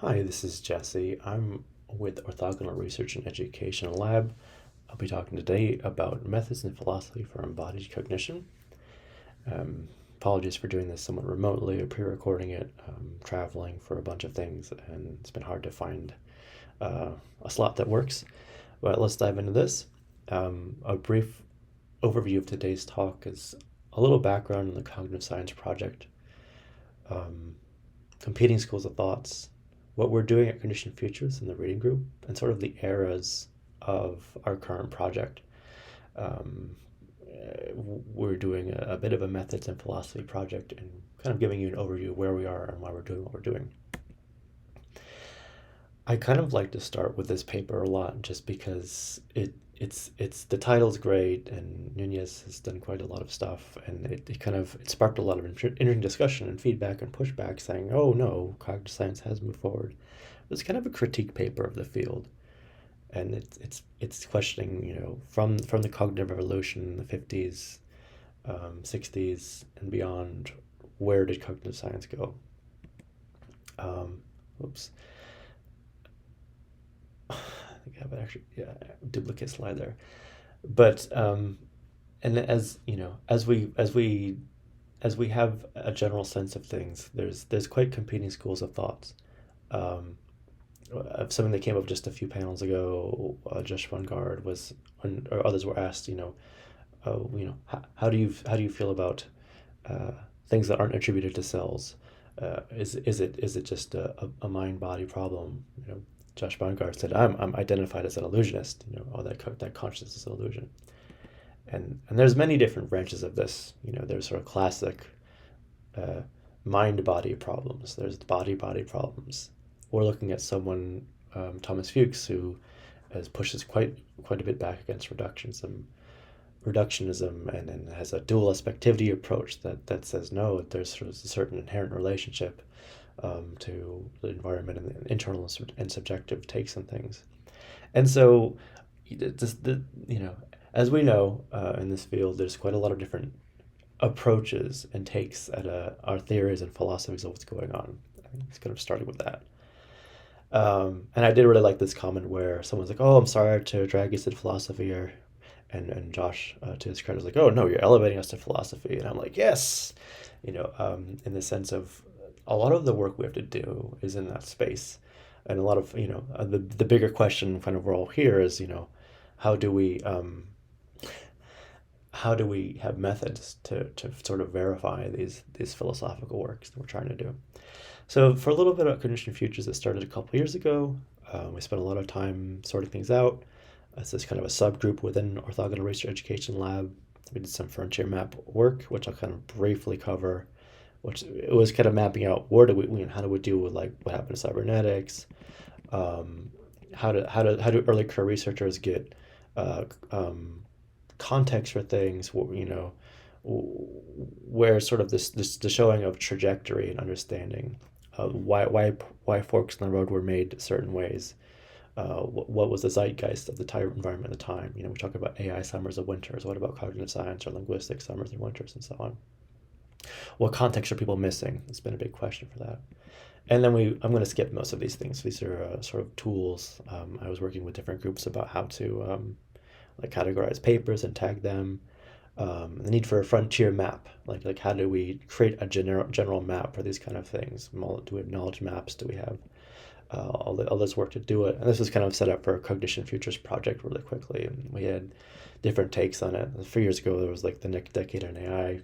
Hi, this is Jesse. I'm with Orthogonal Research and Education Lab. I'll be talking today about methods and philosophy for embodied cognition. Um, Apologies for doing this somewhat remotely or pre-recording it. Traveling for a bunch of things, and it's been hard to find uh, a slot that works. But let's dive into this. A brief overview of today's talk is a little background on the Cognitive Science Project, um, competing schools of thoughts, what we're doing at Conditioned Futures in the reading group, and sort of the eras of our current project. Um, we're doing a bit of a methods and philosophy project and kind of giving you an overview of where we are and why we're doing what we're doing. I kind of like to start with this paper a lot just because it's the title's great and Nunez has done quite a lot of stuff, and it sparked a lot of interesting discussion and feedback and pushback saying, oh no, cognitive science has moved forward. It's kind of a critique paper of the field, and it's questioning, from the cognitive revolution in the 50s, 60s and beyond, where did cognitive science go? Um, Oops. I think I have actually, yeah, duplicate slide there. But and as we have a general sense of things, there's quite competing schools of thoughts. Um, Something that came up just a few panels ago, Josh Vanguard was, or others were asked, how do you feel about uh, things that aren't attributed to cells? Is it just a mind body problem? Josh Bongard said, I'm identified as an illusionist. That consciousness is an illusion. And there's many different branches of this. There's sort of classic uh, mind body problems. There's body body problems. We're looking at someone, Thomas Fuchs, who pushes quite a bit back against reductionism, and then has a dual aspectivity approach that says no, there's sort of a certain inherent relationship to the environment and the internal and subjective takes on things. And so, as we know, in this field, there's quite a lot of different approaches and takes at our theories and philosophies of what's going on. I think it's kind of starting with that. And I did really like this comment where someone's like, "Oh, I'm sorry to drag you to philosophy," and Josh, to his credit, was like, "Oh no, you're elevating us to philosophy," and I'm like, "Yes," in the sense of a lot of the work we have to do is in that space, and a lot of the bigger question kind of we're all here is, how do we how do we have methods to sort of verify these philosophical works that we're trying to do? So for a little bit of Cognition Futures that started a couple years ago, we spent a lot of time sorting things out. It's this kind of a subgroup within Orthogonal Research Education Lab. We did some frontier map work, which I'll kind of briefly cover, which it was kind of mapping out how do we deal with like what happened to cybernetics, um, how do early career researchers get uh, um, context for things, where sort of this the showing of trajectory and understanding, why forks in the road were made certain ways, what was the zeitgeist of the type environment at the time. We talk about AI summers and winters. What about cognitive science or linguistics summers and winters and so on? What context are people missing? It's been a big question for that. And then I'm going to skip most of these things. These are sort of tools. I was working with different groups about how to like categorize papers and tag them. The need for a frontier map, like how do we create a general map for these kind of things? Do we have knowledge maps? Do we have all this work to do it? And this was kind of set up for a Cognition Futures project really quickly. And we had different takes on it. A few years ago, there was like the next decade in AI,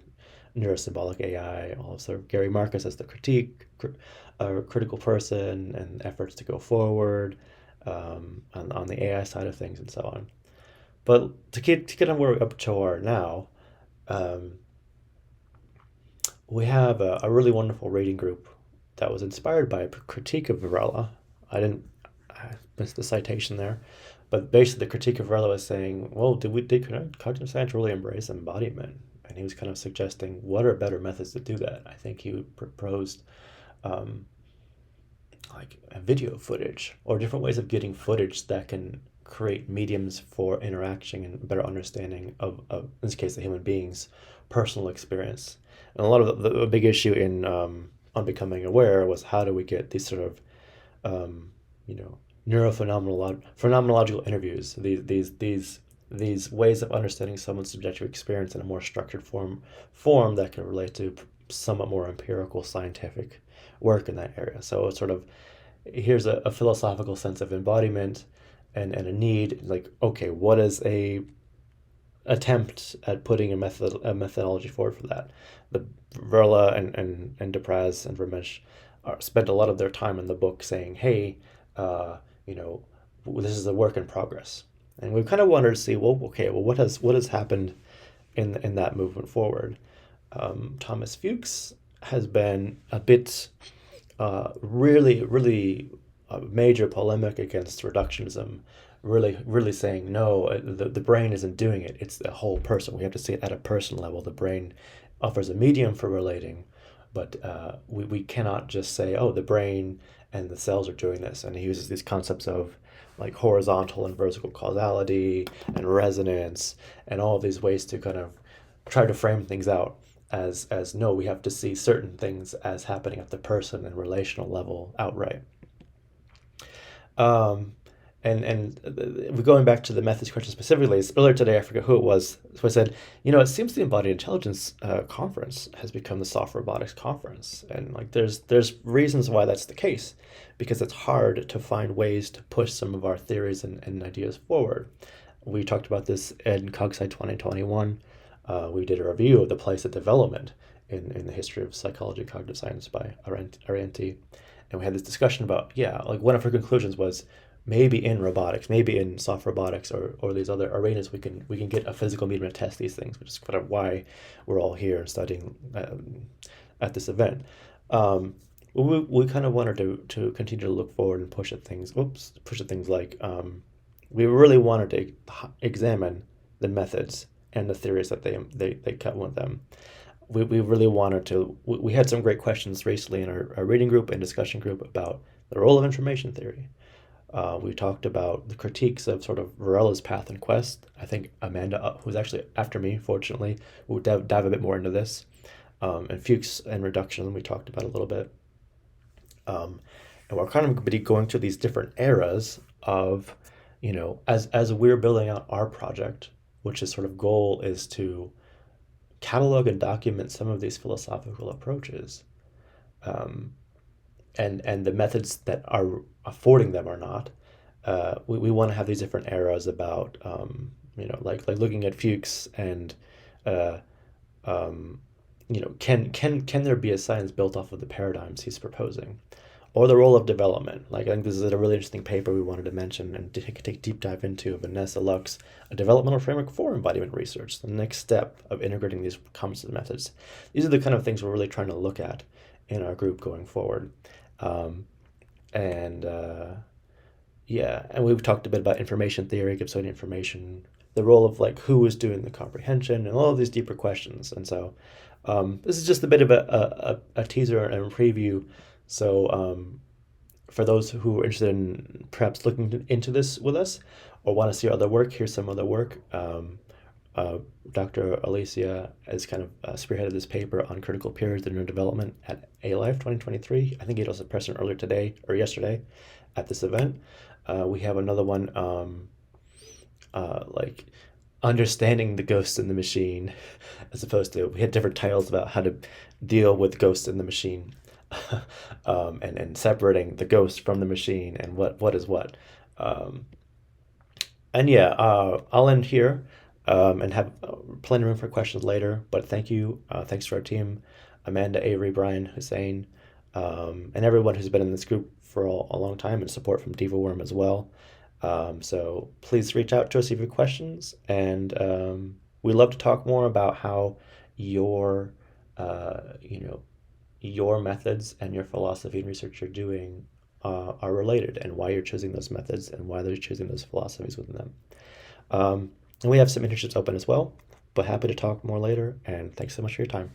neurosymbolic AI, also Gary Marcus as the critical person, and efforts to go forward on the AI side of things and so on. But to get on where we're up to are now, um, we have a really wonderful reading group that was inspired by a critique of Varela. I missed the citation there, but basically the critique of Varela was saying, well, did cognitive science really embrace embodiment? And he was kind of suggesting what are better methods to do that. I think he proposed um, like a video footage or different ways of getting footage that can create mediums for interaction and better understanding of in this case, the human being's personal experience. And a lot of the big issue in on becoming aware was how do we get these sort of you know, phenomenological interviews. These ways of understanding someone's subjective experience in a more structured form that can relate to somewhat more empirical scientific work in that area. So it's sort of, here's a philosophical sense of embodiment and a need, like, okay, what is a attempt at putting a methodology forward for that? The Verla and Depraz and Ramesh spent a lot of their time in the book saying, hey, you know, this is a work in progress. And we kind of wanted to see, well, okay, well, what has happened in that movement forward? Thomas Fuchs has been a bit really major polemic against reductionism, really saying no, the brain isn't doing it, it's the whole person. We have to see it at a person level. The brain offers a medium for relating, but we cannot just say, oh, the brain and the cells are doing this. And he uses these concepts of like horizontal and vertical causality and resonance and all of these ways to kind of try to frame things out as no, we have to see certain things as happening at the person and relational level outright. Um, we're going back to the methods question specifically. Earlier today, I forget who it was, so I said, it seems the Embodied Intelligence conference has become the soft robotics conference, and like there's reasons why that's the case, because it's hard to find ways to push some of our theories and ideas forward. We talked about this in CogSci 2021. We did a review of the place of development in the history of psychology and cognitive science by Arienti. And we had this discussion about, like one of her conclusions was maybe in robotics, maybe in soft robotics or these other arenas, we can get a physical medium to test these things, which is kind of why we're all here studying at this event. We kind of wanted to continue to look forward and push at things like we really wanted to examine the methods and the theories that they cut with them. We really wanted to. We had some great questions recently in our reading group and discussion group about the role of information theory. We talked about the critiques of sort of Varela's path and quest. I think Amanda, who's actually after me, fortunately, will dive a bit more into this. And Fuchs and reduction, we talked about a little bit. And we're kind of going to be going through these different eras of, as we're building out our project, which is sort of goal is to catalog and document some of these philosophical approaches, and the methods that are affording them or not. We want to have these different eras about, like looking at Fuchs and, can there be a science built off of the paradigms he's proposing? Or the role of development. Like, I think this is a really interesting paper we wanted to mention and take deep dive into, Vanessa Lux, a developmental framework for embodiment research, the next step of integrating these concepts and methods. These are the kind of things we're really trying to look at in our group going forward. And we've talked a bit about information theory, Gibsonian information, the role of like who is doing the comprehension, and all of these deeper questions. And so this is just a bit of a teaser and a preview. So for those who are interested in perhaps looking into this with us or want to see other work, here's some other work. Dr. Alicia has kind of spearheaded this paper on critical periods in neurodevelopment at A-Life 2023. I think it was a present earlier today or yesterday at this event. We have another one, like understanding the ghost in the machine, as opposed to, we had different titles about how to deal with ghosts in the machine. And separating the ghost from the machine and what is what. I'll end here and have plenty of room for questions later. But thank you. Thanks to our team, Amanda, Avery, Brian, Hussein, and everyone who's been in this group for a long time, and support from Diva Worm as well. So please reach out to us if you have questions. And we'd love to talk more about how your methods and your philosophy and research you're doing are related, and why you're choosing those methods and why they're choosing those philosophies within them. And we have some internships open as well, but happy to talk more later, and thanks so much for your time.